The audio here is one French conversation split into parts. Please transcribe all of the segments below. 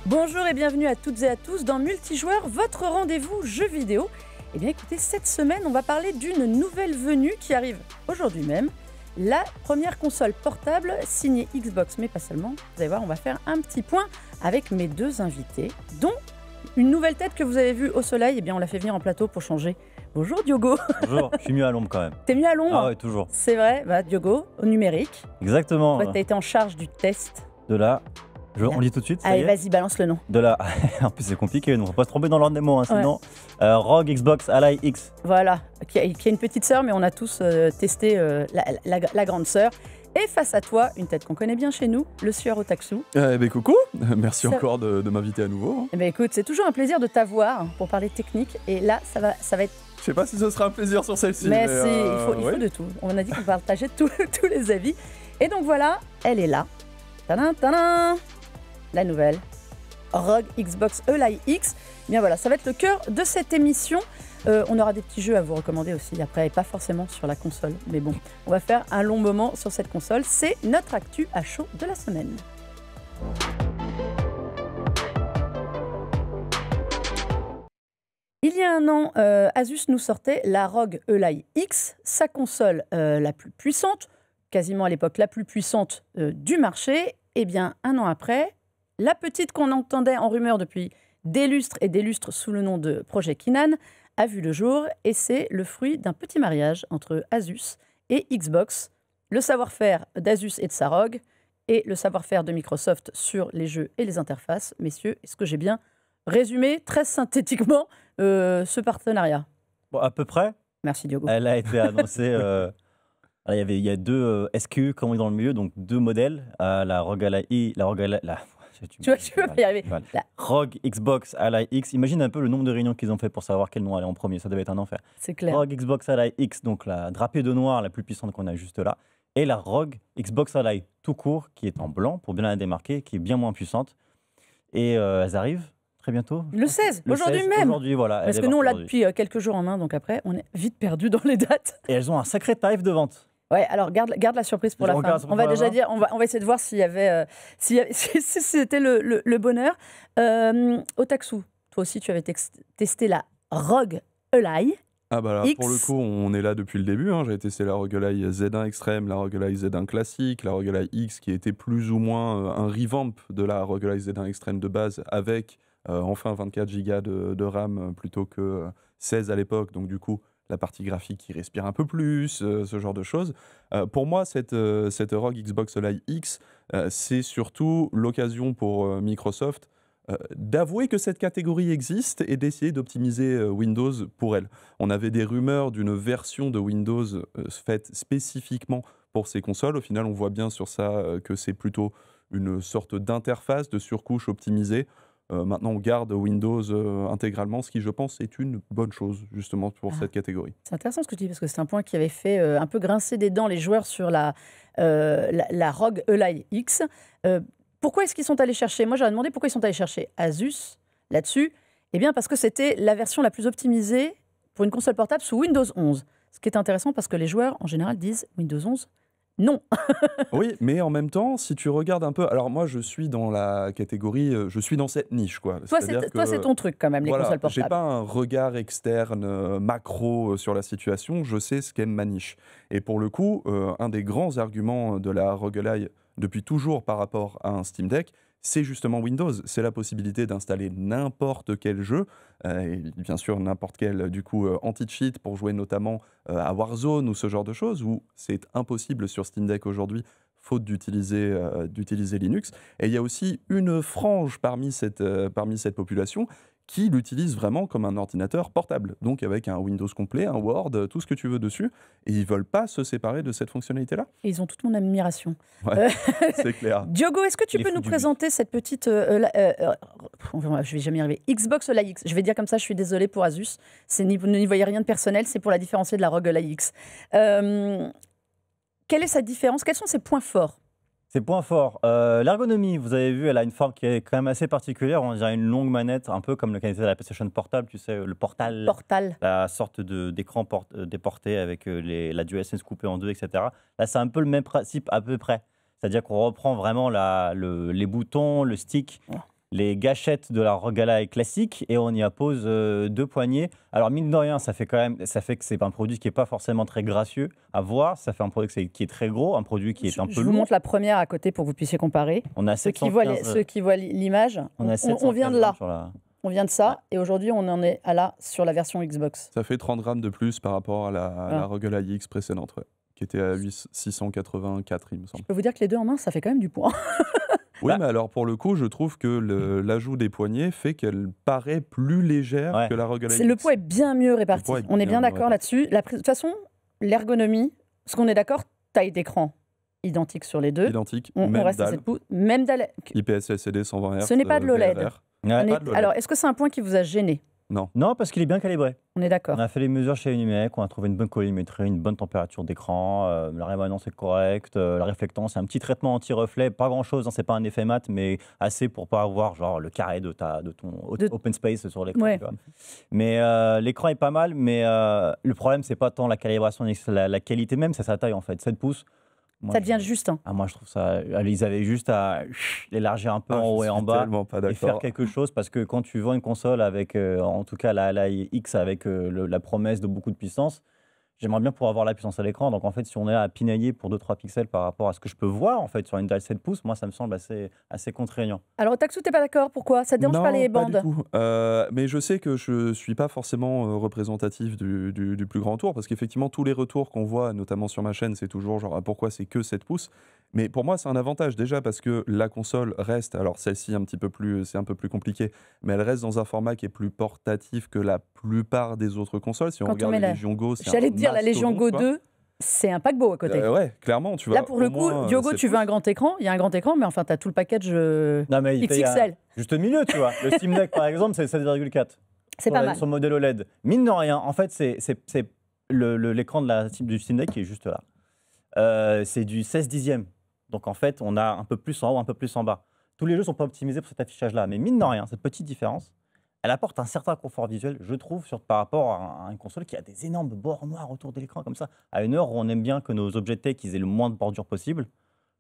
Bonjour et bienvenue à toutes et à tous dans Multijoueur, votre rendez-vous jeux vidéo. Eh bien écoutez, cette semaine, on va parler d'une nouvelle venue qui arrive aujourd'hui même. La première console portable signée Xbox, mais pas seulement. Vous allez voir, on va faire un petit point avec mes deux invités, dont une nouvelle tête que vous avez vue au soleil. Eh bien, on l'a fait venir en plateau pour changer. Bonjour Diogo. Bonjour, je suis mieux à l'ombre quand même. T'es mieux à l'ombre? Ah ouais, toujours. C'est vrai, Diogo, au numérique. Exactement. Toi, t'as été en charge du test. De là, on dit tout de suite, ça Allez, y est. vas-y, balance le nom. De là, en plus c'est compliqué, donc on va pas se tromper dans l'ordre des mots, hein, sinon. Rogue Xbox Ally X. Voilà, qui a une petite sœur, mais on a tous testé la grande sœur. Et face à toi, une tête qu'on connaît bien chez nous, le sieur Otaksu. Coucou, merci encore de m'inviter à nouveau. Eh ben écoute, c'est toujours un plaisir de t'avoir pour parler technique. Et là, ça va être... Je sais pas si ce sera un plaisir sur celle-ci. Mais si, il faut de tout. On a dit qu'on partageait tous les avis. Et donc voilà, elle est là. Tadam, tadam, la nouvelle Rogue Xbox Ally X. Eh bien voilà, ça va être le cœur de cette émission. On aura des petits jeux à vous recommander aussi après, et pas forcément sur la console. Mais bon, on va faire un long moment sur cette console. C'est notre actu à chaud de la semaine. Il y a un an, Asus nous sortait la ROG Ally X, sa console la plus puissante, quasiment à l'époque la plus puissante du marché. Et bien, un an après, la petite qu'on entendait en rumeur depuis des lustres et des lustres sous le nom de Project Kinan a vu le jour, et c'est le fruit d'un petit mariage entre Asus et Xbox, le savoir-faire d'Asus et de sa ROG, et le savoir-faire de Microsoft sur les jeux et les interfaces. Messieurs, est-ce que j'ai bien résumé très synthétiquement ce partenariat? Bon, à peu près. Merci Diogo. Elle a été annoncée. Il y a deux SKU, comme on dit dans le milieu, donc deux modèles. La Rogue Ally, Tu vas pas y arriver. Voilà. Rogue Xbox Ally X. Imagine un peu le nombre de réunions qu'ils ont fait pour savoir quel nom allait en premier. Ça devait être un enfer. C'est clair. Rogue Xbox Ally X, donc la drapée de noir la plus puissante qu'on a juste là. Et la Rogue Xbox Ally tout court, qui est en blanc, pour bien la démarquer, qui est bien moins puissante. Et elles arrivent très bientôt. Le 16, aujourd'hui même. Aujourd'hui, voilà. Parce que nous, on l'a depuis quelques jours en main, donc après, on est vite perdu dans les dates. Et elles ont un sacré tarif de vente. Ouais, alors garde la surprise pour la fin. On va déjà dire, on va essayer de voir s'il y avait, si c'était le bonheur. Otaksu, toi aussi, tu avais testé la ROG Ally. Ah bah là, X. pour le coup, on est là depuis le début. J'avais testé la ROG Ally Z1 Extreme, la ROG Ally Z1 classique, la ROG Ally X qui était plus ou moins un revamp de la ROG Ally Z1 Extreme de base avec enfin 24 Go de RAM plutôt que 16 à l'époque. Donc du coup, la partie graphique qui respire un peu plus, ce genre de choses. Pour moi, cette ROG Xbox Ally X, c'est surtout l'occasion pour Microsoft d'avouer que cette catégorie existe et d'essayer d'optimiser Windows pour elle. On avait des rumeurs d'une version de Windows faite spécifiquement pour ces consoles. Au final, on voit bien sur ça que c'est plutôt une sorte d'interface de surcouche optimisée. Maintenant, on garde Windows intégralement, ce qui, je pense, est une bonne chose, justement, pour cette catégorie. C'est intéressant ce que tu dis, parce que c'est un point qui avait fait un peu grincer des dents les joueurs sur la ROG Ally X. Pourquoi est-ce qu'ils sont allés chercher? Moi, j'aurais demandé pourquoi ils sont allés chercher Asus là-dessus. Eh bien, parce que c'était la version la plus optimisée pour une console portable sous Windows 11. Ce qui est intéressant, parce que les joueurs, en général, disent Windows 11 non. Oui, mais en même temps, si tu regardes un peu... Alors moi, je suis dans la catégorie... je suis dans cette niche, quoi. Toi, c'est ton truc, quand même, les consoles portables. J'ai pas un regard externe, macro sur la situation. Je sais ce qu'est ma niche. Et pour le coup, un des grands arguments de la ROG Ally depuis toujours par rapport à un Steam Deck, c'est justement Windows. C'est la possibilité d'installer n'importe quel jeu, et bien sûr n'importe quel anti-cheat pour jouer notamment à Warzone ou ce genre de choses, où c'est impossible sur Steam Deck aujourd'hui, faute d'utiliser Linux. Et il y a aussi une frange parmi cette population qui l'utilise vraiment comme un ordinateur portable, donc avec un Windows complet, un Word, tout ce que tu veux dessus, et ils ne veulent pas se séparer de cette fonctionnalité-là. Et ils ont toute mon admiration. Ouais, c'est clair. Diogo, est-ce que tu peux nous présenter cette petite... je vais jamais y arriver. Xbox Ally X. Je vais dire comme ça, je suis désolée pour Asus. N'y voyez rien de personnel, c'est pour la différencier de la ROG Ally X. Quelle est sa différence? Quels sont ses points forts? Ses points forts, l'ergonomie, vous avez vu, elle a une forme qui est quand même assez particulière. On dirait une longue manette, un peu comme le qualité de la PlayStation Portable, tu sais, le Portal. La sorte d'écran déporté avec la DualSense coupée en deux, etc. Là, c'est un peu le même principe à peu près. C'est-à-dire qu'on reprend vraiment les boutons, le stick, les gâchettes de la roguelike classique et on y appose 2 poignées. Alors mine de rien, ça fait que c'est un produit qui n'est pas forcément très gracieux à voir. Ça fait un produit qui est très gros, un produit qui est un peu lourd. Je vous montre la première à côté pour que vous puissiez comparer. On a ceux qui voient l'image, on vient de là. On vient de ça, et aujourd'hui, on en est sur la version Xbox. Ça fait 30 grammes de plus par rapport à la Roguelike X précédente, qui était à 684, il me semble. Je peux vous dire que les deux en main, ça fait quand même du poids. Oui, mais alors pour le coup, je trouve que l'ajout des poignets fait qu'elle paraît plus légère que la Roguelike X. Le poids est bien mieux réparti. On est bien d'accord là-dessus. De toute façon, l'ergonomie, ce qu'on est d'accord, taille d'écran identique sur les deux. Identique, on reste à 7 pouces. Même dalle. IPS LCD 120 Hz. Ce n'est pas de l'OLED. Ouais, Alors, est-ce que c'est un point qui vous a gêné ? Non, parce qu'il est bien calibré. On est d'accord. On a fait les mesures chez Unimec, on a trouvé une bonne colorimétrie, une bonne température d'écran, la rémanence est correcte, la réflectance, un petit traitement anti-reflet, pas grand-chose, c'est pas un effet mat, mais assez pour pas avoir genre le carré de ton open space sur l'écran. Ouais. Mais l'écran est pas mal, mais le problème c'est pas tant la calibration, la qualité même, c'est sa taille en fait, 7 pouces. Moi, ça devient juste. Moi, je trouve ça. Ils avaient juste à l'élargir un peu en haut et en bas et faire quelque chose parce que quand tu vends une console avec, en tout cas la X avec la promesse de beaucoup de puissance, j'aimerais bien pouvoir avoir la puissance à l'écran. Donc en fait, si on est à pinailler pour 2-3 pixels par rapport à ce que je peux voir en fait sur une dalle 7 pouces, moi ça me semble assez contraignant. Alors Otaxou, t'es pas d'accord ? Pourquoi ? Ça te dérange pas les bandes ? Pas du tout. Mais je sais que je suis pas forcément représentatif du plus grand tour, parce qu'effectivement tous les retours qu'on voit, notamment sur ma chaîne, c'est toujours genre pourquoi c'est que 7 pouces. Mais pour moi, c'est un avantage déjà parce que la console reste, alors celle-ci c'est un peu plus compliqué, mais elle reste dans un format qui est plus portatif que la plupart des autres consoles. Si on regarde la Legion Go, c'est j'allais te dire la Legion Go 2, c'est un paquebot à côté. Ouais, clairement, tu vois. Là pour le coup, Diogo, tu veux un grand écran, il y a un grand écran, mais enfin tu as tout le package XXL. Juste au milieu, tu vois. Le Steam Deck par exemple, c'est 7,4. C'est pas mal. Son modèle OLED. Mine de rien, en fait, c'est l'écran du Steam Deck qui est juste là. C'est du 16 dixième. Donc en fait, on a un peu plus en haut, un peu plus en bas. Tous les jeux ne sont pas optimisés pour cet affichage-là. Mais mine de rien, cette petite différence, elle apporte un certain confort visuel, je trouve, par rapport à une console qui a des énormes bords noirs autour de l'écran comme ça. À une heure où on aime bien que nos objets tech aient le moins de bordure possible,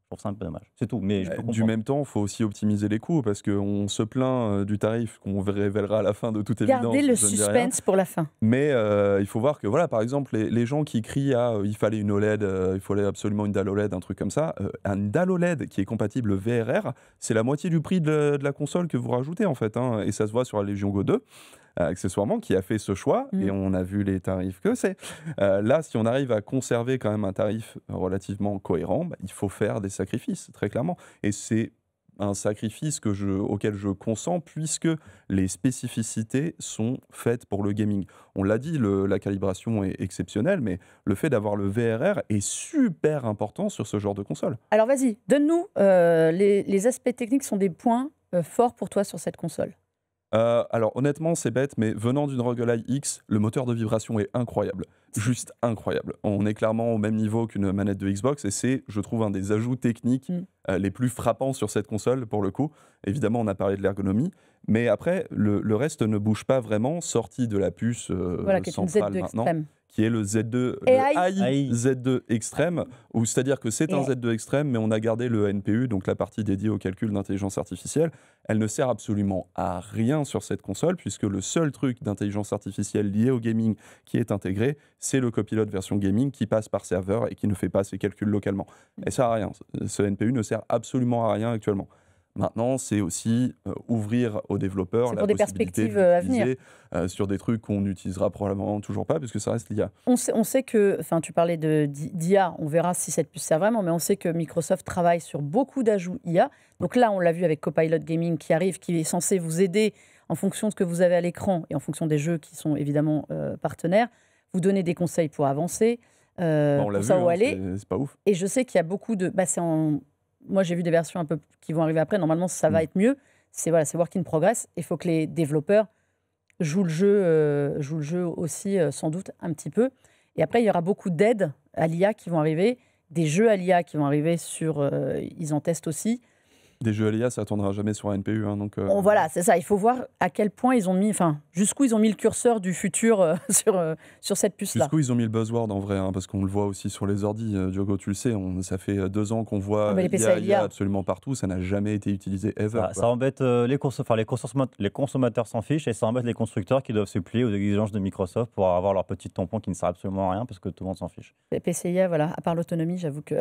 je trouve ça un peu dommage. C'est tout. Mais du même temps, il faut aussi optimiser les coûts parce qu'on se plaint du tarif qu'on révélera à la fin de toute évidence. Gardez le suspense pour la fin. Mais il faut voir que, voilà, par exemple, les gens qui crient il fallait une OLED, il fallait absolument une dalle OLED, un truc comme ça. Une dalle OLED qui est compatible VRR, c'est la moitié du prix de la console que vous rajoutez en fait. Et ça se voit sur la Legion Go 2. Accessoirement, qui a fait ce choix, et on a vu les tarifs que c'est. Là, si on arrive à conserver quand même un tarif relativement cohérent, il faut faire des sacrifices, très clairement. Et c'est un sacrifice auquel je consens, puisque les spécificités sont faites pour le gaming. On l'a dit, la calibration est exceptionnelle, mais le fait d'avoir le VRR est super important sur ce genre de console. Alors vas-y, donne-nous les aspects techniques sont des points forts pour toi sur cette console. Alors honnêtement c'est bête, mais venant d'une Roguelike X, le moteur de vibration est incroyable, juste incroyable. On est clairement au même niveau qu'une manette de Xbox et c'est, je trouve, un des ajouts techniques les plus frappants sur cette console pour le coup. Évidemment on a parlé de l'ergonomie, mais après le reste ne bouge pas vraiment, sorti de la puce centrale maintenant. Extrême. Qui est le Z2, le AI Z2 Extreme, c'est-à-dire que c'est un Z2 Extreme, mais on a gardé le NPU, donc la partie dédiée au calcul d'intelligence artificielle. Elle ne sert absolument à rien sur cette console, puisque le seul truc d'intelligence artificielle lié au gaming qui est intégré, c'est le copilote version gaming qui passe par serveur et qui ne fait pas ses calculs localement. Et ça sert à rien. Ce NPU ne sert absolument à rien actuellement. Maintenant, c'est aussi ouvrir aux développeurs la possibilité d'utiliser sur des trucs qu'on n'utilisera probablement toujours pas, puisque ça reste l'IA. On sait que, tu parlais d'IA, on verra si cette puce sert vraiment, mais on sait que Microsoft travaille sur beaucoup d'ajouts IA. Donc là, on l'a vu avec Copilot Gaming qui arrive, qui est censé vous aider en fonction de ce que vous avez à l'écran et en fonction des jeux qui sont évidemment partenaires, vous donner des conseils pour avancer, on l'a pour savoir où aller. C'est pas ouf. Et je sais qu'il y a beaucoup de... Moi, j'ai vu des versions un peu qui vont arriver après. Normalement, ça va être mieux. C'est work in progress. Il faut que les développeurs jouent le jeu aussi, sans doute, un petit peu. Et après, il y aura beaucoup d'aides à l'IA qui vont arriver, des jeux à l'IA qui vont arriver ils en testent aussi. Des jeux Alia, ça ne tournera jamais sur un NPU. Hein, donc, Voilà, c'est ça. Il faut voir à quel point ils ont mis, jusqu'où ils ont mis le curseur du futur sur cette puce-là. Jusqu'où ils ont mis le buzzword en vrai, hein, parce qu'on le voit aussi sur les ordis. Diogo, tu le sais, ça fait 2 ans qu'on voit IA absolument partout. Ça n'a jamais été utilisé ever. Ça embête les consommateurs s'en fichent et ça embête les constructeurs qui doivent se plier aux exigences de Microsoft pour avoir leur petit tampon qui ne sert absolument à rien parce que tout le monde s'en fiche. PCIA, voilà. À part l'autonomie, j'avoue que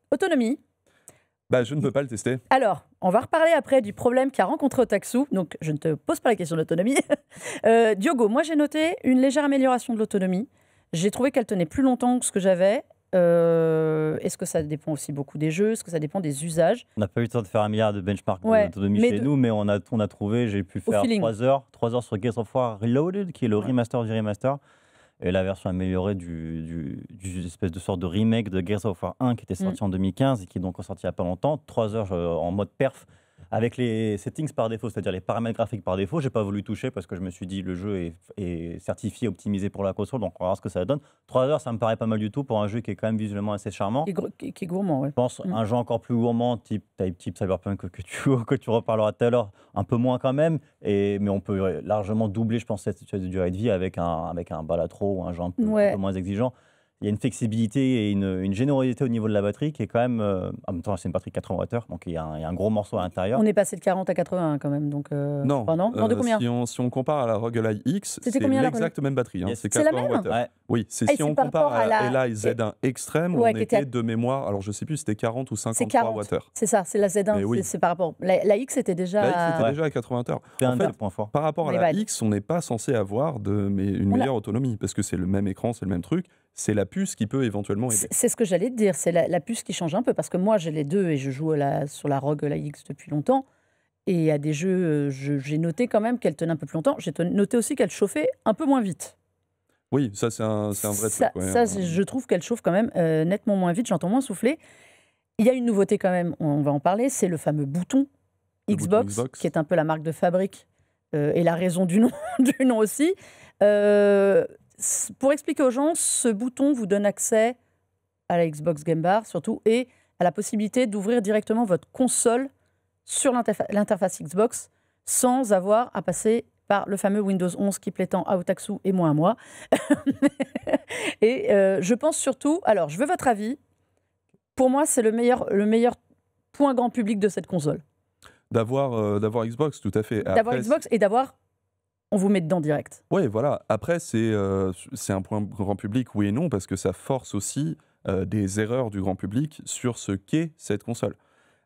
autonomie. Je ne peux pas le tester. Alors, on va reparler après du problème qu'a rencontré Otaksu. Donc, je ne te pose pas la question de l'autonomie. Diogo, moi, j'ai noté une légère amélioration de l'autonomie. J'ai trouvé qu'elle tenait plus longtemps que ce que j'avais. Est-ce que ça dépend aussi beaucoup des jeux? Est-ce que ça dépend des usages? On n'a pas eu le temps de faire un milliard de benchmarks d'autonomie chez nous, mais on a trouvé, j'ai pu faire 3 heures sur Gears of War Reloaded, qui est le remaster du remaster. Et la version améliorée du espèce de sorte de remake de Gears of War 1 qui était sorti en 2015 et qui est donc sorti il n'y a pas longtemps. 3 heures en mode perf avec les settings par défaut, c'est-à-dire les paramètres graphiques par défaut. J'ai pas voulu toucher parce que je me suis dit le jeu est certifié, optimisé pour la console, donc on va voir ce que ça donne. 3 heures, ça me paraît pas mal du tout pour un jeu qui est quand même visuellement assez charmant. Qui est gourmand, ouais. Je pense un jeu encore plus gourmand, type Cyberpunk que tu reparleras tout à l'heure, un peu moins quand même, mais on peut largement doubler, je pense, cette durée de vie avec un Balatro ou un jeu un peu moins exigeant. Il y a une flexibilité et une générosité au niveau de la batterie qui est quand même... en même temps, c'est une batterie de 80 Wh, donc il y a un gros morceau à l'intérieur. On est passé de 40 à 80 quand même. Donc, non, de combien si on compare à la ROG Ally X, c'est l'exacte même batterie. Hein, c'est 80 Wh. Ouais. Oui, si on compare à Ally Z1 Extreme, on était de mémoire, alors je ne sais plus, c'était 40 ou 53 Wh. C'est ça, c'est la Z1, c'est par rapport... La X était déjà... La X était déjà à 80 Wh. En fait, par rapport à la X, on n'est pas censé avoir une meilleure autonomie, parce que c'est le même écran, c'est le même truc. C'est la puce qui peut éventuellement aider. C'est ce que j'allais te dire, c'est la puce qui change un peu, parce que moi j'ai les deux et je joue sur la ROG Ally X depuis longtemps, et il y a des jeux, j'ai noté quand même qu'elle tenait un peu plus longtemps, j'ai noté aussi qu'elle chauffait un peu moins vite. Oui, ça c'est un vrai truc. Je trouve qu'elle chauffe quand même nettement moins vite, j'entends moins souffler. Il y a une nouveauté quand même, on va en parler, c'est le fameux bouton Xbox, qui est un peu la marque de fabrique, et la raison du nom aussi. Pour expliquer aux gens, ce bouton vous donne accès à la Xbox Game Bar surtout et à la possibilité d'ouvrir directement votre console sur l'interface Xbox sans avoir à passer par le fameux Windows 11 qui plaît tant à Otaksu et moins à moi. Et je pense surtout, alors je veux votre avis, pour moi c'est le meilleur point grand public de cette console. D'avoir Xbox, tout à fait. D'avoir Xbox et d'avoir... On vous met dedans direct. Oui, voilà. Après, c'est un point grand public, oui et non, parce que ça force aussi des erreurs du grand public sur ce qu'est cette console.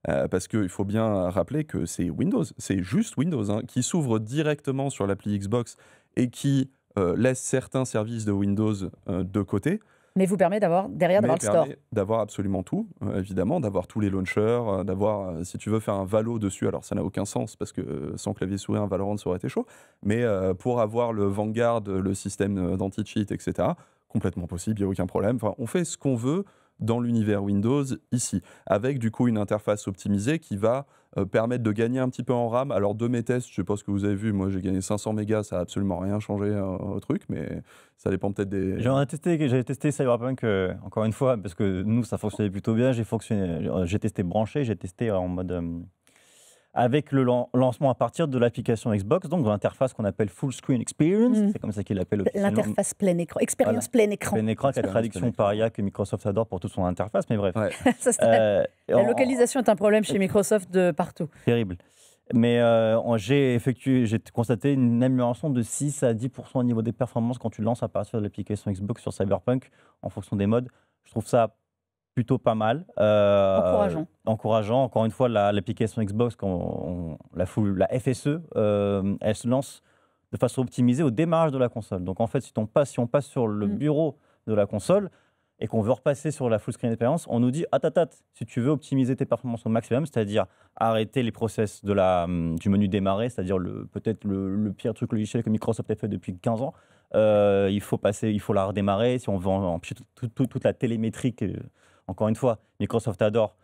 Parce qu'il faut bien rappeler que c'est Windows, c'est juste Windows, hein, qui s'ouvre directement sur l'appli Xbox et qui laisse certains services de Windows de côté. Mais vous permet d'avoir le store. D'avoir absolument tout, évidemment, d'avoir tous les launchers, d'avoir, si tu veux faire un Valo dessus, alors ça n'a aucun sens parce que sans clavier souris, un Valorant, ça aurait été chaud, mais pour avoir le Vanguard, le système d'anti-cheat, etc., complètement possible, il n'y a aucun problème. Enfin, on fait ce qu'on veut dans l'univers Windows ici, avec du coup une interface optimisée qui va permettre de gagner un petit peu en RAM. Alors de mes tests, je ne sais pas ce que vous avez vu, moi j'ai gagné 500 mégas, ça n'a absolument rien changé au truc, mais ça dépend peut-être des... J'avais testé Cyberpunk encore une fois, parce que nous ça fonctionnait plutôt bien, j'ai testé branché, j'ai testé en mode... avec le lancement à partir de l'application Xbox, donc de l'interface qu'on appelle Full Screen Experience, c'est comme ça qu'il l'appelle officiellement. L'interface plein écran, expérience plein écran. Plein écran, c'est la traduction paria que Microsoft adore pour toute son interface, mais bref. Ouais. La localisation est un problème chez Microsoft de partout. Terrible. Mais j'ai constaté une amélioration de 6 à 10% au niveau des performances quand tu lances à partir de l'application Xbox sur Cyberpunk en fonction des modes. Je trouve ça plutôt pas mal. Encourageant. Encore une fois, l'application Xbox, la FSE, elle se lance de façon optimisée au démarrage de la console. Donc en fait, si on passe sur le bureau de la console et qu'on veut repasser sur la full screen experience, on nous dit si tu veux optimiser tes performances au maximum, c'est-à-dire arrêter les process du menu démarrer, c'est-à-dire peut-être le pire truc logiciel que Microsoft a fait depuis 15 ans, il faut la redémarrer. Si on veut empêcher toute la télémétrie, encore une fois, Microsoft adore.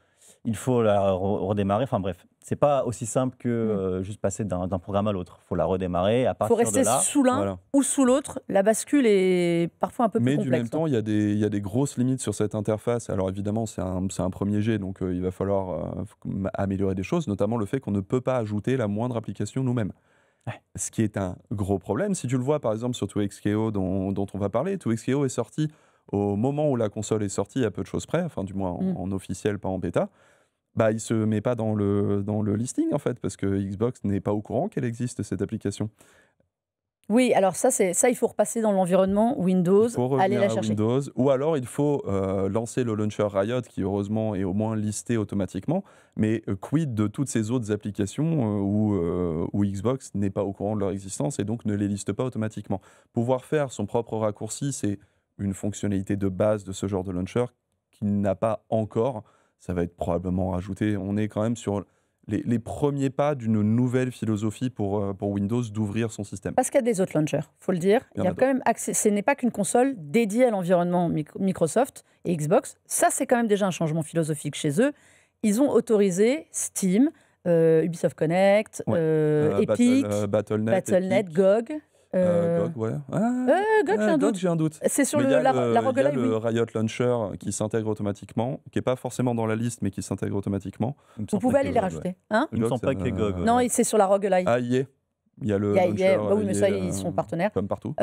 il faut la redémarrer. Enfin bref, c'est pas aussi simple que juste passer d'un programme à l'autre. Il faut la redémarrer. À partir de là, il faut rester sous l'un ou sous l'autre. La bascule est parfois un peu plus complexe. Mais du même temps, il y a des grosses limites sur cette interface. Alors évidemment, c'est un premier jet, donc il va falloir améliorer des choses, notamment le fait qu'on ne peut pas ajouter la moindre application nous-mêmes. Ce qui est un gros problème. Si tu le vois par exemple sur 2xKO dont on va parler, 2xKO est sorti au moment où la console est sortie, à peu de choses près, enfin du moins en officiel, pas en bêta. Bah, il ne se met pas dans le listing en fait, parce que Xbox n'est pas au courant qu'elle existe cette application. Oui, alors ça, il faut repasser dans l'environnement Windows, aller la chercher. Windows, ou alors il faut lancer le launcher Riot, qui heureusement est au moins listé automatiquement, mais quid de toutes ces autres applications où Xbox n'est pas au courant de leur existence et donc ne les liste pas automatiquement. Pouvoir faire son propre raccourci, c'est une fonctionnalité de base de ce genre de launcher qu'il n'a pas encore. Ça va être probablement rajouté. On est quand même sur les premiers pas d'une nouvelle philosophie pour Windows d'ouvrir son système. Parce qu'il y a des autres launchers, il faut le dire. Il y a quand même accès. Ce n'est pas qu'une console dédiée à l'environnement Microsoft et Xbox. Ça, c'est quand même déjà un changement philosophique chez eux. Ils ont autorisé Steam, Ubisoft Connect, Epic, Battle.net, GOG. GOG, ouais. GOG, j'ai un doute. C'est sur la roguelite, le Riot Launcher qui s'intègre automatiquement, qui n'est pas forcément dans la liste, mais qui s'intègre automatiquement. Vous pouvez aller les rajouter. Hein, il ne me semble pas que les GOG. Non, c'est sur la roguelite. Ah, il y a le launcher. Oui, mais ça, ils sont partenaires. Comme partout.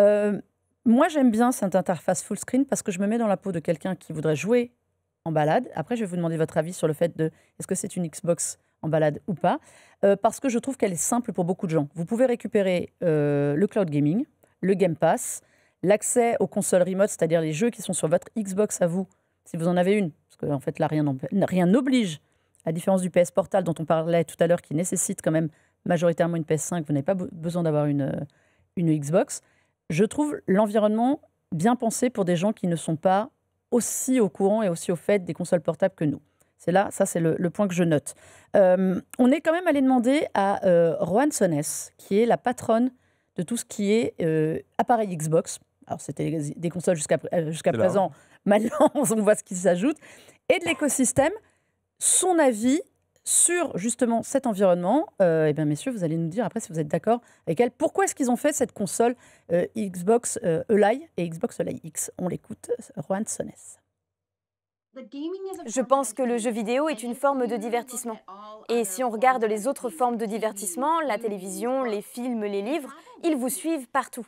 Moi, j'aime bien cette interface full screen parce que je me mets dans la peau de quelqu'un qui voudrait jouer en balade. Après, je vais vous demander votre avis sur le fait de est-ce que c'est une Xbox en balade ou pas, parce que je trouve qu'elle est simple pour beaucoup de gens. Vous pouvez récupérer le cloud gaming, le Game Pass, l'accès aux consoles remote, c'est-à-dire les jeux qui sont sur votre Xbox à vous, si vous en avez une, parce qu'en fait là, rien n'oblige, à la différence du PS Portal dont on parlait tout à l'heure, qui nécessite quand même majoritairement une PS5, vous n'avez pas besoin d'avoir une Xbox. Je trouve l'environnement bien pensé pour des gens qui ne sont pas aussi au courant et aussi au fait des consoles portables que nous. Ça c'est le point que je note. On est quand même allé demander à Roanne Sones, qui est la patronne de tout ce qui est appareil Xbox. Alors c'était des consoles jusqu'à présent, maintenant on voit ce qui s'ajoute, et de l'écosystème, son avis sur justement cet environnement. Eh bien messieurs, vous allez nous dire après si vous êtes d'accord avec elle. Pourquoi est-ce qu'ils ont fait cette console Xbox Eli et Xbox Eli X? On l'écoute, Roanne Sones. Je pense que le jeu vidéo est une forme de divertissement. Et si on regarde les autres formes de divertissement, la télévision, les films, les livres, ils vous suivent partout.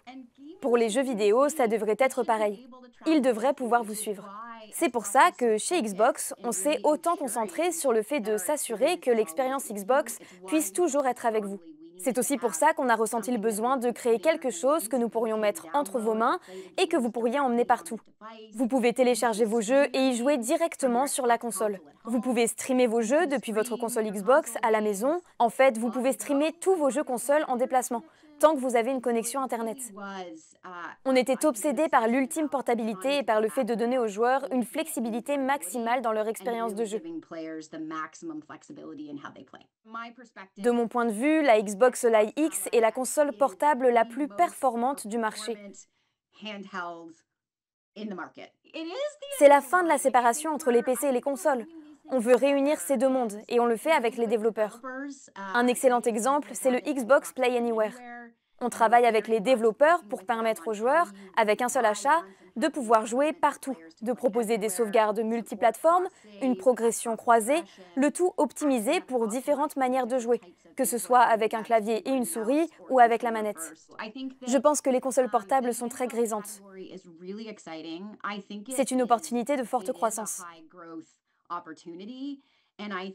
Pour les jeux vidéo, ça devrait être pareil. Ils devraient pouvoir vous suivre. C'est pour ça que chez Xbox, on s'est autant concentré sur le fait de s'assurer que l'expérience Xbox puisse toujours être avec vous. C'est aussi pour ça qu'on a ressenti le besoin de créer quelque chose que nous pourrions mettre entre vos mains et que vous pourriez emmener partout. Vous pouvez télécharger vos jeux et y jouer directement sur la console. Vous pouvez streamer vos jeux depuis votre console Xbox à la maison. En fait, vous pouvez streamer tous vos jeux consoles en déplacement, tant que vous avez une connexion Internet. On était obsédés par l'ultime portabilité et par le fait de donner aux joueurs une flexibilité maximale dans leur expérience de jeu. De mon point de vue, la Xbox Live X est la console portable la plus performante du marché. C'est la fin de la séparation entre les PC et les consoles. On veut réunir ces deux mondes et on le fait avec les développeurs. Un excellent exemple, c'est le Xbox Play Anywhere. On travaille avec les développeurs pour permettre aux joueurs, avec un seul achat, de pouvoir jouer partout, de proposer des sauvegardes multiplateformes, une progression croisée, le tout optimisé pour différentes manières de jouer, que ce soit avec un clavier et une souris ou avec la manette. Je pense que les consoles portables sont très grisantes. C'est une opportunité de forte croissance.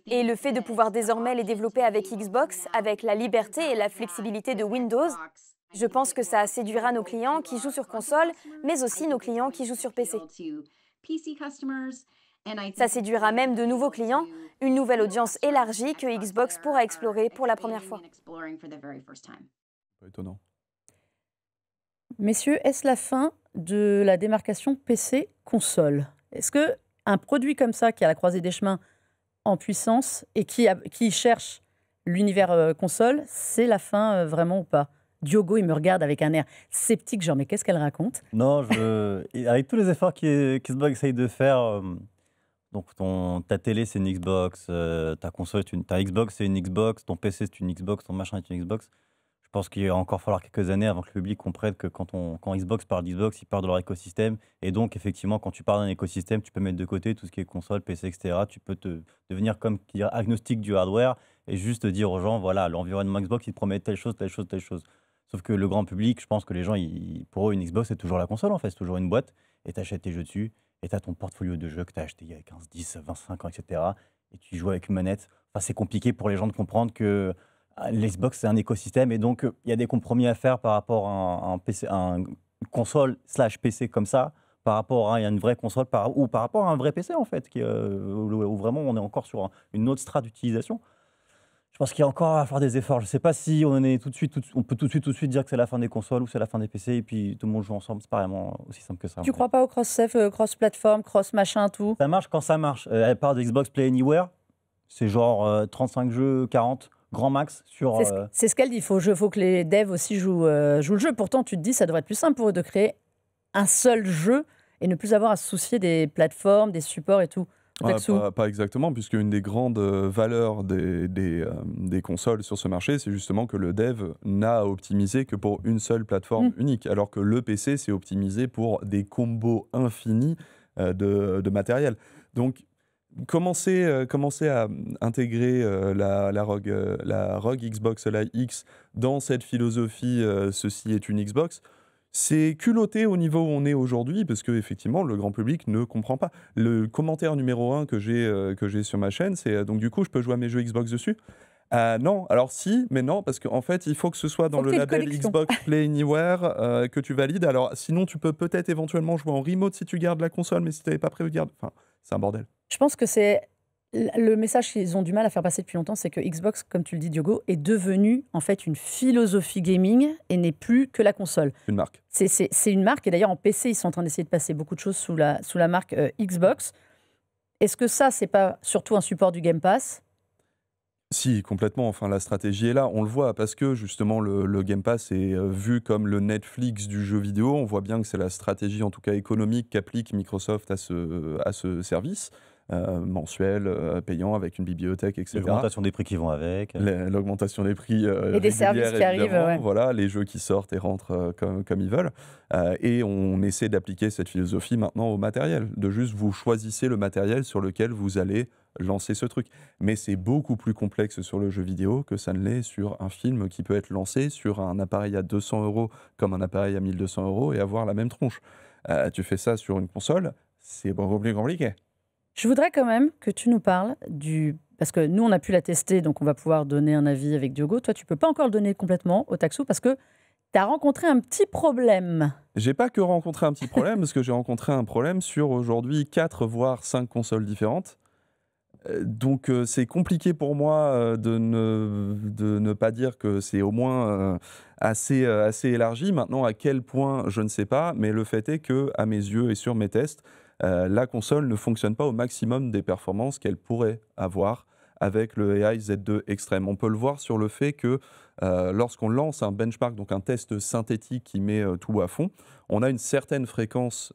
Et le fait de pouvoir désormais les développer avec Xbox, avec la liberté et la flexibilité de Windows, je pense que ça séduira nos clients qui jouent sur console, mais aussi nos clients qui jouent sur PC. Ça séduira même de nouveaux clients, une nouvelle audience élargie que Xbox pourra explorer pour la première fois. Pas étonnant. Messieurs, est-ce la fin de la démarcation PC-console? Est-ce qu'un produit comme ça, qui a la croisée des chemins en puissance et qui cherche l'univers console, c'est la fin vraiment ou pas? Diogo, il me regarde avec un air sceptique, genre mais qu'est-ce qu'elle raconte? Non, avec tous les efforts qu'Xbox essaye de faire, Donc ta télé c'est une Xbox, ta console, ta Xbox c'est une Xbox, ton PC c'est une Xbox, ton machin est une Xbox. Je pense qu'il va encore falloir quelques années avant que le public comprenne que quand Xbox parle d'Xbox, ils parlent de leur écosystème. Et donc effectivement, quand tu parles d'un écosystème, tu peux mettre de côté tout ce qui est console, PC, etc. Tu peux devenir comme dire agnostique du hardware et juste dire aux gens, voilà, l'environnement Xbox, il te promet telle chose, telle chose, telle chose. Sauf que le grand public, je pense que les gens, pour eux, une Xbox, c'est toujours la console en fait, c'est toujours une boîte. Et tu achètes tes jeux dessus. Et tu as ton portfolio de jeux que tu as acheté il y a 15, 10, 25 ans, etc. Et tu joues avec une manette. Enfin, c'est compliqué pour les gens de comprendre que l'Xbox, c'est un écosystème. Et donc, il y a des compromis à faire par rapport à un PC, une console / PC comme ça, par rapport à une vraie console ou par rapport à un vrai PC, en fait, où vraiment on est encore sur une autre strate d'utilisation. Je pense qu'il y a encore à faire des efforts. Je ne sais pas si on peut tout de suite dire que c'est la fin des consoles ou c'est la fin des PC et puis tout le monde joue ensemble. C'est pas vraiment aussi simple que ça. Tu ne crois pas au cross-save, cross-platform, cross-machin, tout? Ça marche quand ça marche. Elle part de Xbox Play Anywhere. C'est genre 35 jeux, 40, grand max sur... C'est ce qu'elle dit. Il faut que les devs aussi jouent le jeu. Pourtant, tu te dis ça devrait être plus simple pour eux de créer un seul jeu et ne plus avoir à se soucier des plateformes, des supports et tout. Pas exactement, puisque une des grandes valeurs des consoles sur ce marché, c'est justement que le dev n'a à optimiser que pour une seule plateforme unique, alors que le PC, c'est optimisé pour des combos infinis de matériel. Donc, commencer à intégrer la ROG Xbox Live X dans cette philosophie ceci est une Xbox, c'est culotté au niveau où on est aujourd'hui, parce que effectivement le grand public ne comprend pas. Le commentaire numéro 1 que j'ai sur ma chaîne, c'est donc du coup je peux jouer à mes jeux Xbox dessus. Non, alors si, mais non, parce qu'en fait il faut que ce soit dans le label Xbox Play Anywhere que tu valides. Alors sinon tu peux peut-être éventuellement jouer en remote si tu gardes la console, mais si tu n'avais pas prévu de garder, enfin c'est un bordel. Je pense que c'est le message qu'ils ont du mal à faire passer depuis longtemps, c'est que Xbox, comme tu le dis Diogo, est devenue en fait une philosophie gaming et n'est plus que la console. Une marque. C'est une marque, et d'ailleurs en PC, ils sont en train d'essayer de passer beaucoup de choses sous la marque Xbox. Est-ce que ça, c'est pas surtout un support du Game Pass ? Si, complètement. Enfin, la stratégie est là. On le voit parce que justement, le Game Pass est vu comme le Netflix du jeu vidéo. On voit bien que c'est la stratégie, en tout cas économique, qu'applique Microsoft à ce service. Mensuel, payant, avec une bibliothèque, etc. L'augmentation des prix qui vont avec. L'augmentation des prix et des services qui arrivent. Ouais. Voilà, les jeux qui sortent et rentrent comme ils veulent. Et on essaie d'appliquer cette philosophie maintenant au matériel. De juste, vous choisissez le matériel sur lequel vous allez lancer ce truc. Mais c'est beaucoup plus complexe sur le jeu vidéo que ça ne l'est sur un film qui peut être lancé sur un appareil à 200 € comme un appareil à 1200 € et avoir la même tronche. Tu fais ça sur une console, c'est beaucoup plus compliqué. Je voudrais quand même que tu nous parles parce que nous, on a pu la tester, donc on va pouvoir donner un avis avec Diogo. Toi, tu ne peux pas encore le donner complètement au Taxou parce que tu as rencontré un petit problème. J'ai pas que rencontré un petit problème, parce que j'ai rencontré un problème sur aujourd'hui 4 voire 5 consoles différentes. Donc c'est compliqué pour moi de ne pas dire que c'est au moins assez élargi. Maintenant, à quel point, je ne sais pas, mais le fait est que, à mes yeux et sur mes tests, la console ne fonctionne pas au maximum des performances qu'elle pourrait avoir avec le AI Z2 Extreme. On peut le voir sur le fait que lorsqu'on lance un benchmark, donc un test synthétique qui met tout à fond, on a une certaine fréquence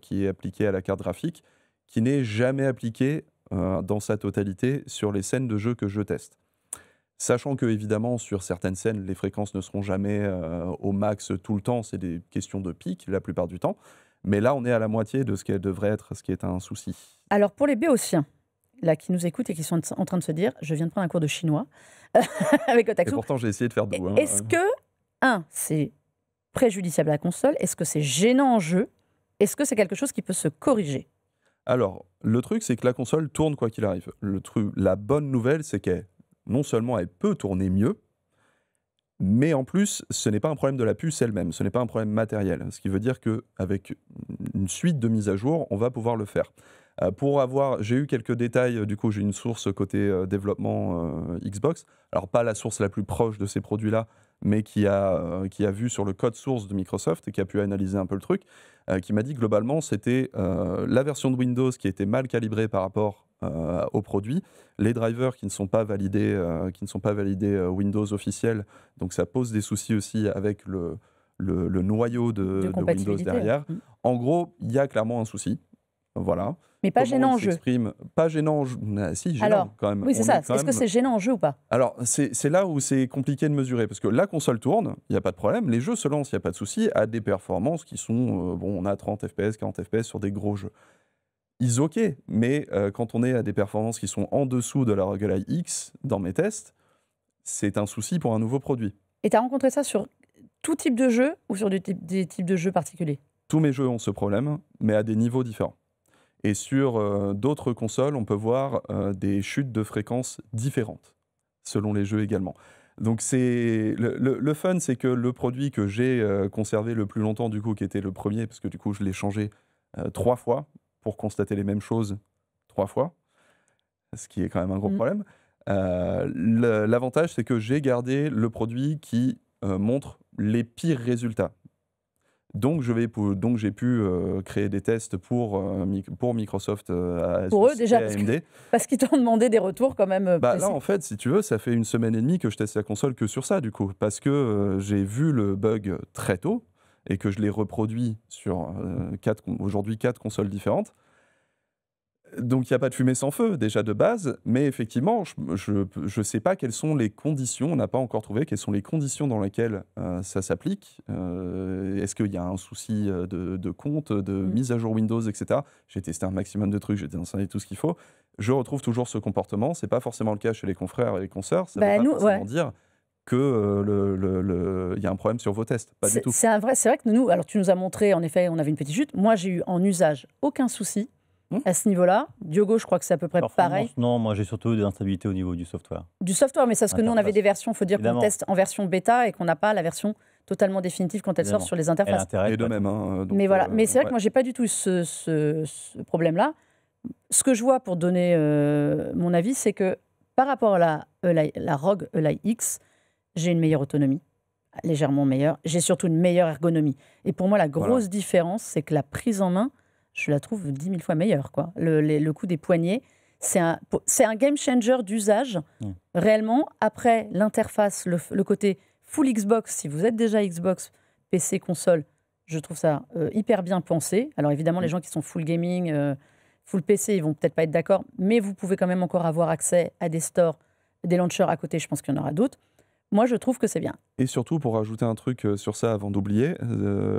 qui est appliquée à la carte graphique qui n'est jamais appliquée dans sa totalité sur les scènes de jeu que je teste. Sachant que, évidemment, sur certaines scènes, les fréquences ne seront jamais au max tout le temps, c'est des questions de pic la plupart du temps. Mais là, on est à la moitié de ce qu'elle devrait être, ce qui est un souci. Alors, pour les béotiens, là, qui nous écoutent et qui sont en train de se dire « je viens de prendre un cours de chinois avec Otaku ». Et pourtant, j'ai essayé de faire doux. Est-ce que, c'est préjudiciable à la console? Est-ce que c'est gênant en jeu? Est-ce que c'est quelque chose qui peut se corriger? Alors, le truc, c'est que la console tourne quoi qu'il arrive. La bonne nouvelle, c'est qu'elle, non seulement elle peut tourner mieux, mais en plus, ce n'est pas un problème de la puce elle-même, ce n'est pas un problème matériel. Ce qui veut dire qu'avec une suite de mises à jour, on va pouvoir le faire. J'ai eu quelques détails, du coup j'ai une source côté développement Xbox, alors pas la source la plus proche de ces produits-là, mais qui a vu sur le code source de Microsoft et qui a pu analyser un peu le truc, qui m'a dit que globalement c'était la version de Windows qui était mal calibrée par rapport au produit, les drivers qui ne sont pas validés, Windows officiel, donc ça pose des soucis aussi avec le noyau de Windows derrière. En gros, il y a clairement un souci. Voilà. Mais pas gênant en jeu. Pas gênant en jeu. Si, gênant alors, quand même. Oui, c'est ça. Est-ce que c'est gênant en jeu ou pas? Alors, c'est là où c'est compliqué de mesurer, parce que la console tourne, il n'y a pas de problème, les jeux se lancent, il n'y a pas de souci, à des performances qui sont, bon, on a 30 FPS, 40 FPS sur des gros jeux. OK, mais quand on est à des performances qui sont en dessous de la ROG Ally X, dans mes tests, c'est un souci pour un nouveau produit. Et tu as rencontré ça sur tout type de jeu ou sur des types de jeux particuliers? Tous mes jeux ont ce problème, mais à des niveaux différents. Et sur d'autres consoles, on peut voir des chutes de fréquences différentes, selon les jeux également. Donc le fun, c'est que le produit que j'ai conservé le plus longtemps, du coup, qui était le premier, parce que du coup, je l'ai changé 3 fois pour constater les mêmes choses 3 fois, ce qui est quand même un gros problème. L'avantage, c'est que j'ai gardé le produit qui montre les pires résultats. Donc j'ai pu créer des tests pour Microsoft, pour eux déjà, AMD. Parce qu'ils t'ont demandé des retours quand même. Là, en fait, si tu veux, ça fait 1 semaine et demie que je teste la console que sur ça, du coup, parce que j'ai vu le bug très tôt et que je l'ai reproduit sur aujourd'hui 4 consoles différentes. Donc il n'y a pas de fumée sans feu déjà de base, mais effectivement, je ne sais pas quelles sont les conditions, on n'a pas encore trouvé quelles sont les conditions dans lesquelles ça s'applique. Est-ce qu'il y a un souci de compte, de mise à jour Windows, etc. J'ai testé un maximum de trucs, j'ai installé tout ce qu'il faut. Je retrouve toujours ce comportement, ce n'est pas forcément le cas chez les confrères et les consoeurs, ça ne veut pas forcément dire qu'il y a un problème sur vos tests, pas du tout. C'est vrai que nous, alors tu nous as montré, en effet, on avait une petite chute, moi j'ai eu en usage aucun souci. À ce niveau-là, Diogo, je crois que c'est à peu près pareil. Non, moi j'ai surtout des instabilités au niveau du software. Du software, mais c'est parce que nous on avait des versions, il faut dire qu'on teste en version bêta et qu'on n'a pas la version totalement définitive quand elle sort sur les interfaces. Et de même. Donc, mais voilà, mais c'est vrai que moi j'ai pas du tout eu ce problème-là. Ce que je vois pour donner mon avis, c'est que par rapport à la ROG Ally X, j'ai une meilleure autonomie, légèrement meilleure. J'ai surtout une meilleure ergonomie. Et pour moi, la grosse différence, c'est que la prise en main, je la trouve 10 000 fois meilleure, quoi. Le coup des poignets, c'est un game changer d'usage, réellement. Après, l'interface, le côté full Xbox, si vous êtes déjà Xbox, PC, console, je trouve ça hyper bien pensé. Alors évidemment, les gens qui sont full gaming, full PC, ils vont peut-être pas être d'accord, mais vous pouvez quand même encore avoir accès à des stores, des launchers à côté, je pense qu'il y en aura d'autres. Moi, je trouve que c'est bien. Et surtout, pour rajouter un truc sur ça avant d'oublier,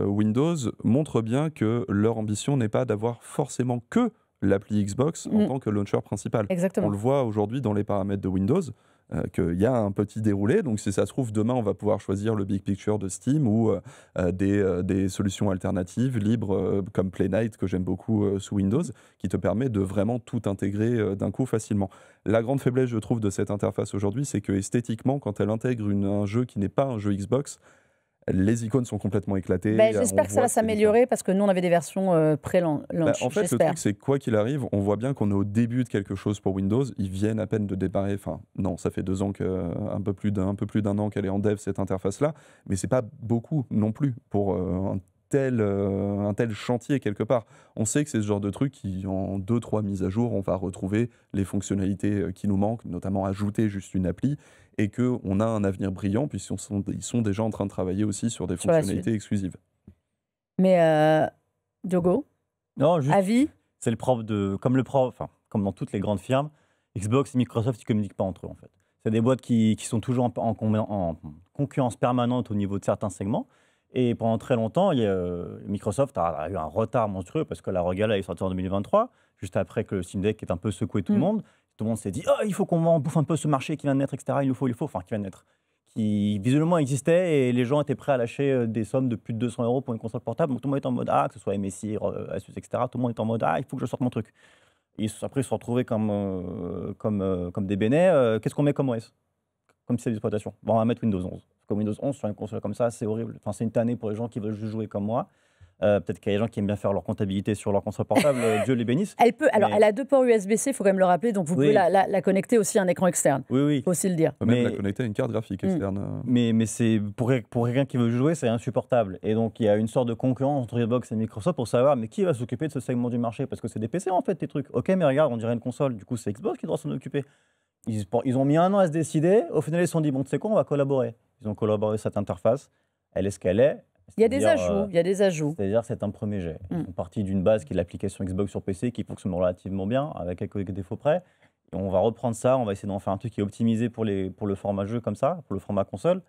Windows montre bien que leur ambition n'est pas d'avoir forcément que l'appli Xbox en tant que launcher principal. Exactement. On le voit aujourd'hui dans les paramètres de Windows, qu'il y a un petit déroulé. Donc, si ça se trouve, demain, on va pouvoir choisir le Big Picture de Steam ou des solutions alternatives libres comme Play Night, que j'aime beaucoup sous Windows, qui te permet de vraiment tout intégrer d'un coup facilement. La grande faiblesse, je trouve, de cette interface aujourd'hui, c'est que esthétiquement, quand elle intègre un jeu qui n'est pas un jeu Xbox, les icônes sont complètement éclatées. J'espère que ça va s'améliorer parce que nous, on avait des versions pré-launch. En fait, le truc, c'est que quoi qu'il arrive, on voit bien qu'on est au début de quelque chose pour Windows. Ils viennent à peine de démarrer. Enfin, non, ça fait 2 ans un peu plus d'un an qu'elle est en dev, cette interface-là. Mais c'est pas beaucoup non plus pour un tel chantier quelque part. On sait que c'est ce genre de truc qui, en 2-3 mises à jour, on va retrouver les fonctionnalités qui nous manquent, notamment ajouter juste une appli, et qu'on a un avenir brillant, puisqu'ils sont déjà en train de travailler aussi sur des fonctionnalités exclusives. Mais Diogo, avis? C'est le propre comme dans toutes les grandes firmes, Xbox et Microsoft, ils ne communiquent pas entre eux, en fait. C'est des boîtes qui sont toujours en concurrence permanente au niveau de certains segments. Et pendant très longtemps, Microsoft a eu un retard monstrueux parce que la ROG Ally est sortie en 2023, juste après que le Steam Deck ait un peu secoué tout le monde. Tout le monde s'est dit « il faut qu'on bouffe un peu ce marché qui vient de naître, etc. Il faut, enfin qui vient de naître. » Qui visuellement existait et les gens étaient prêts à lâcher des sommes de plus de 200 € pour une console portable. Donc tout le monde est en mode « que ce soit MSI, Asus, etc. » Tout le monde est en mode « il faut que je sorte mon truc. » Et après, ils se sont retrouvés comme des bénets. Qu'est-ce qu'on met comme OS? Comme système d'exploitation. Bon, on va mettre Windows 11. Comme Windows 11 sur une console comme ça, c'est horrible. Enfin, c'est une tannée pour les gens qui veulent juste jouer comme moi. Peut-être qu'il y a des gens qui aiment bien faire leur comptabilité sur leur console portable, Dieu les bénisse. Elle a 2 ports USB-C, il faut quand même le rappeler, donc vous pouvez la connecter aussi à un écran externe. Oui. Il faut aussi le dire. On peut même la connecter à une carte graphique externe. Mais c'est pour quelqu'un qui veut jouer, c'est insupportable. Et donc, il y a une sorte de concurrence entre Xbox et Microsoft pour savoir mais qui va s'occuper de ce segment du marché. Parce que c'est des PC, en fait, tes trucs. Ok, mais regarde, on dirait une console. Du coup, c'est Xbox qui doit s'en occuper. Ils ont mis 1 an à se décider. Au final, ils se sont dit, bon, tu sais quoi, on va collaborer. Ils ont collaboré cette interface. Elle est ce qu'elle est. Il y a des ajouts. C'est-à-dire que c'est un premier jet. Ils sont partis d'une base qui est l'application Xbox sur PC qui fonctionne relativement bien, avec quelques défauts près. Et on va reprendre ça, on va essayer d'en faire un truc qui est optimisé pour le format jeu comme ça, pour le format console.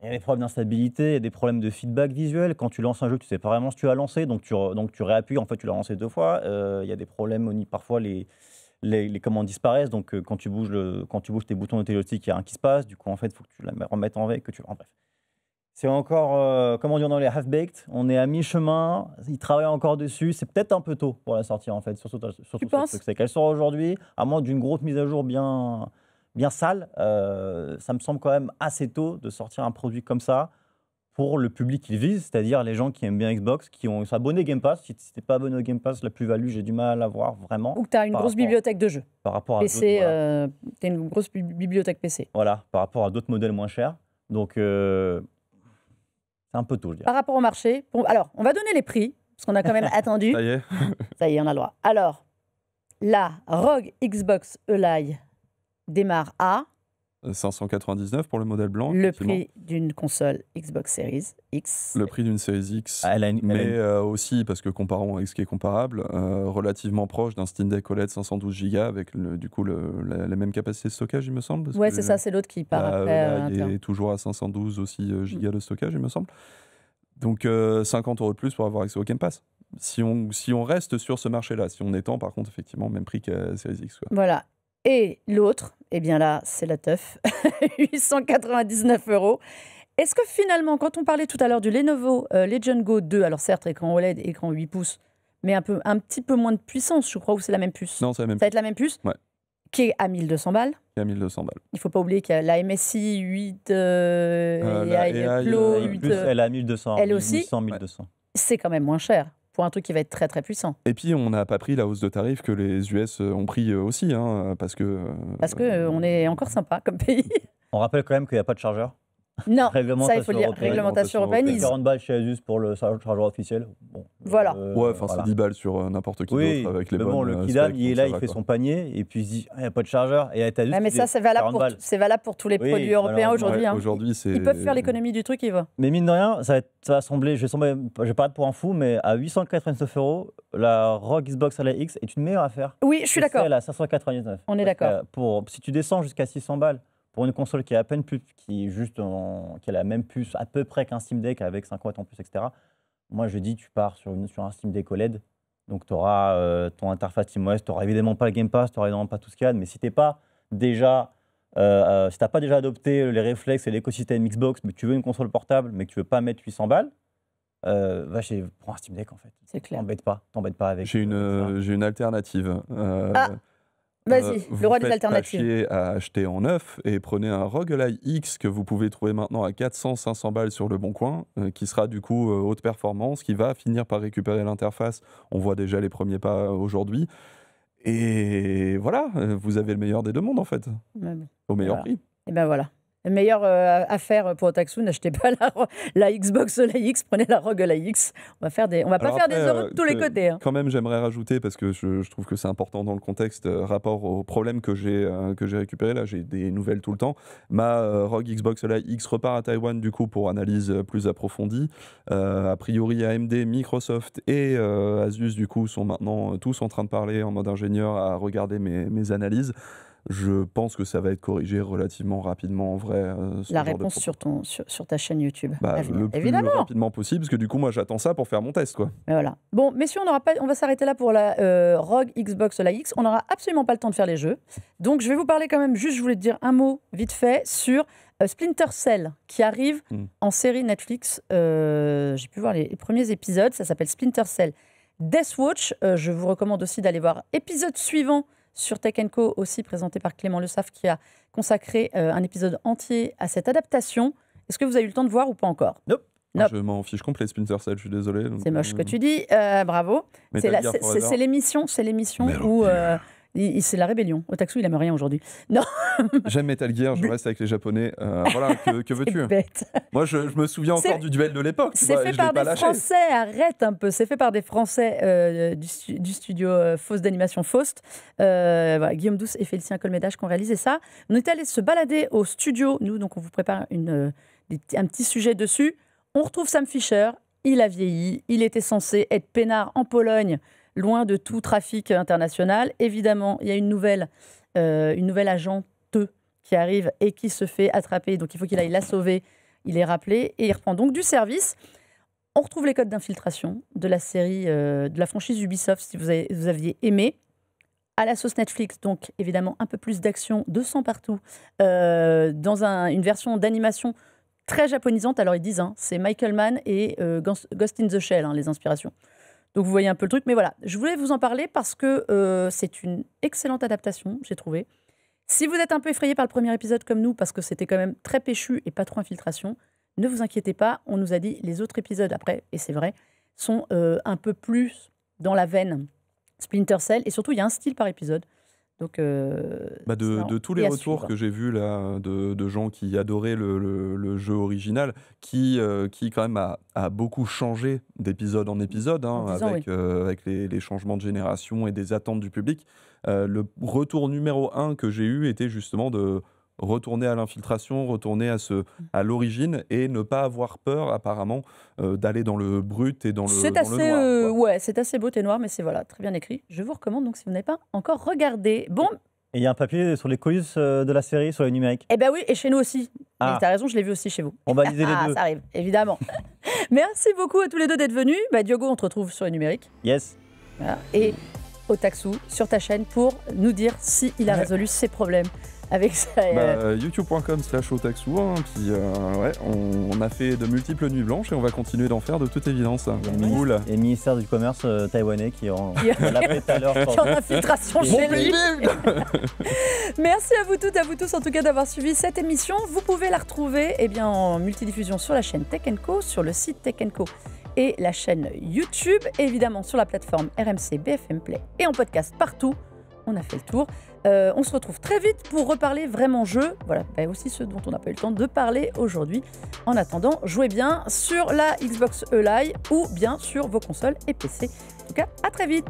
Il y a des problèmes d'instabilité, il y a des problèmes de feedback visuel. Quand tu lances un jeu, tu ne sais pas vraiment si tu l'as lancé, donc tu réappuies, en fait tu l'as lancé 2 fois. Il y a des problèmes, parfois les commandes disparaissent, donc quand tu bouges tes boutons de téléjoystick, il y a un qui se passe, du coup en fait il faut que tu la remettes en veille, bref. C'est encore, comme on dit dans les half-baked, on est à mi-chemin, ils travaillent encore dessus, c'est peut-être un peu tôt pour la sortir en fait, surtout tu penses ? C'est qu'elle sort aujourd'hui, à moins d'une grosse mise à jour bien sale, ça me semble quand même assez tôt de sortir un produit comme ça pour le public qu'il vise, c'est-à-dire les gens qui aiment bien Xbox, qui ont s'abonné Game Pass. Si tu n'es pas abonné au Game Pass, la plus-value, j'ai du mal à la voir vraiment. Ou que tu as une grosse bibliothèque de jeux. Par rapport à PC, tu as une grosse bibliothèque PC. Voilà, par rapport à d'autres modèles moins chers. Donc, c'est un peu tôt, je dirais. Par rapport au marché, alors, on va donner les prix, parce qu'on a quand même attendu. Ça y est. Ça y est, on a le droit. Alors, la ROG Xbox Ally démarre à 599 pour le modèle blanc. Le prix d'une console Xbox Series X. Le prix d'une Series X, mais aussi, parce que comparons avec ce qui est comparable, relativement proche d'un Steam Deck OLED 512 Go avec la même capacité de stockage, il me semble. Ouais, c'est ça, c'est l'autre qui part après. Il est toujours à 512 aussi gigas de stockage, il me semble. Donc 50 € de plus pour avoir accès au Game Pass. Si on reste sur ce marché-là, si on étend par contre effectivement même prix qu'à Series X. Quoi. Voilà. Et l'autre, eh bien là, c'est la teuf, 899 €. Est-ce que finalement, quand on parlait tout à l'heure du Lenovo Legion Go 2, alors certes, écran OLED, écran 8 pouces, mais un petit peu moins de puissance, je crois, ou c'est la même puce ? Non, c'est la même puce. Ça va être la même puce ? Ouais. Qui est à 1200 balles. Qui est à 1200 balles. Il ne faut pas oublier qu'il y a la MSI 8, la Pro AI 8. Elle est à 1200. Elle aussi. 1100, 1200. C'est quand même moins cher pour un truc qui va être très très puissant. Et puis on n'a pas pris la hausse de tarifs que les US ont pris aussi, parce que... Parce qu'on est encore sympa comme pays. On rappelle quand même qu'il n'y a pas de chargeur. Non, ça il faut le dire, réglementation européenne. 40 balles chez Asus pour le chargeur officiel. Bon, voilà. Ouais, enfin c'est 10 balles sur n'importe qui d'autre avec les bonnes bon, le Kidam, il est là, il fait son panier et puis il se dit, il n'y a pas de chargeur. Et Asus, mais ça, c'est valable pour tous les produits européens aujourd'hui. Aujourd'hui, ils peuvent faire l'économie du truc, ils vont. Mais mine de rien, ça va sembler, je vais pas être pour un fou, mais à 899 €, la ROG Xbox Ally X est une meilleure affaire. Oui, je suis d'accord. Elle à 599. On est d'accord. Si tu descends jusqu'à 600 balles, pour une console qui est à peine plus, qui a la même puce à peu près qu'un Steam Deck avec 5 watts en plus, etc. Moi, je dis, tu pars sur un Steam Deck OLED. Donc, tu auras ton interface TeamOS, tu n'auras évidemment pas le Game Pass, tu n'auras évidemment pas tout ce qu'il y a. Mais si tu n'as pas déjà adopté les réflexes et l'écosystème Xbox, mais que tu veux une console portable, mais que tu ne veux pas mettre 800 balles, prends un Steam Deck en fait. C'est clair. T'embête pas avec. J'ai une alternative. Vas-y, le roi des alternatives. Vous faites à acheter en neuf et prenez un ROG Ally X que vous pouvez trouver maintenant à 400-500 balles sur le Bon Coin, qui sera du coup haute performance, qui va finir par récupérer l'interface. On voit déjà les premiers pas aujourd'hui. Et voilà, vous avez le meilleur des deux mondes en fait, au meilleur prix. Et ben voilà. La meilleure affaire pour Otaksu, n'achetez pas la Xbox Ally X, prenez la ROG Ally X. On va pas faire des euros de tous les côtés. Quand même, j'aimerais rajouter, parce que je trouve que c'est important dans le contexte, rapport au problème que j'ai récupéré. Là, j'ai des nouvelles tout le temps. Ma ROG Xbox Ally X repart à Taïwan, du coup, pour analyse plus approfondie. A priori, AMD, Microsoft et Asus, du coup, sont maintenant tous en train de parler en mode ingénieur à regarder mes analyses. Je pense que ça va être corrigé relativement rapidement en vrai. La réponse sur ta chaîne YouTube. Le plus rapidement possible, parce que du coup, moi, j'attends ça pour faire mon test, quoi. Mais voilà. Bon, messieurs, on va s'arrêter là pour la ROG Xbox Ally X. On n'aura absolument pas le temps de faire les jeux. Donc, je vais vous parler quand même, je voulais te dire un mot vite fait sur Splinter Cell, qui arrive en série Netflix. J'ai pu voir les premiers épisodes. Ça s'appelle Splinter Cell Death Watch. Je vous recommande aussi d'aller voir l'épisode suivant sur Tech & Co, aussi présenté par Clément Le Saff, qui a consacré un épisode entier à cette adaptation. Est-ce que vous avez eu le temps de voir ou pas encore ? Nope. Je m'en fiche complet, Splinter Cell, je suis désolé. C'est moche ce que tu dis, bravo. C'est l'émission où... c'est la rébellion. Otaksu, il n'aime rien aujourd'hui. Non. J'aime Metal Gear, je reste avec les Japonais. Voilà, que veux-tu ? Moi, je me souviens encore du duel de l'époque. C'est fait par des Français, arrête un peu. C'est fait par des Français du studio Faust d'animation Faust. Voilà, Guillaume Douce et Félicien Colmédage qui ont réalisé ça. On est allés se balader au studio, nous, donc on vous prépare un petit sujet dessus. On retrouve Sam Fisher, il a vieilli, il était censé être peinard en Pologne, loin de tout trafic international. Évidemment, il y a une nouvelle agente qui arrive et qui se fait attraper, donc il faut qu'il aille la sauver. Il est rappelé et il reprend donc du service. On retrouve les codes d'infiltration de la série, de la franchise Ubisoft, si vous aviez aimé. À la sauce Netflix, donc évidemment un peu plus d'action, de sang partout, dans une version d'animation très japonisante. Alors ils disent, c'est Michael Mann et Ghost in the Shell, les inspirations. Donc vous voyez un peu le truc. Mais voilà, je voulais vous en parler parce que c'est une excellente adaptation, j'ai trouvé. Si vous êtes un peu effrayé par le premier épisode comme nous, parce que c'était quand même très péchu et pas trop infiltration, ne vous inquiétez pas, on nous a dit les autres épisodes après, et c'est vrai, sont un peu plus dans la veine Splinter Cell, et surtout il y a un style par épisode. Donc, de tous les retours que j'ai vus là, de gens qui adoraient le jeu original, qui quand même a beaucoup changé d'épisode en épisode, avec les changements de génération et des attentes du public. Le retour numéro 1 que j'ai eu était justement de retourner à l'infiltration, retourner à l'origine et ne pas avoir peur apparemment d'aller dans le brut et dans le noir. C'est assez beau et noir, mais c'est très bien écrit. Je vous recommande donc si vous n'avez pas encore regardé. Bon. Et il y a un papier sur les coulisses de la série, sur les numériques. Eh bien oui, et chez nous aussi. Ah. Tu as raison, je l'ai vu aussi chez vous. On va liser les deux. Ça arrive, évidemment. Merci beaucoup à tous les deux d'être venus. Diogo, on te retrouve sur les numériques. Yes. Voilà. Et Otaxu, sur ta chaîne, pour nous dire s'il a résolu ses problèmes. Avec ça, youtube.com/otaxu, puis on a fait de multiples nuits blanches et on va continuer d'en faire de toute évidence. Cool. Et le ministère du commerce taïwanais qui en l'appelait tout à l'heure. Qui en infiltration chez lui. Merci à vous toutes, à vous tous en tout cas d'avoir suivi cette émission. Vous pouvez la retrouver en multidiffusion sur la chaîne Tech & Co, sur le site Tech & Co et la chaîne YouTube, et évidemment sur la plateforme RMC BFM Play et en podcast partout. On a fait le tour. On se retrouve très vite pour reparler vraiment jeu. Voilà, aussi ceux dont on n'a pas eu le temps de parler aujourd'hui. En attendant, jouez bien sur la Xbox Eli ou bien sur vos consoles et PC. En tout cas, à très vite.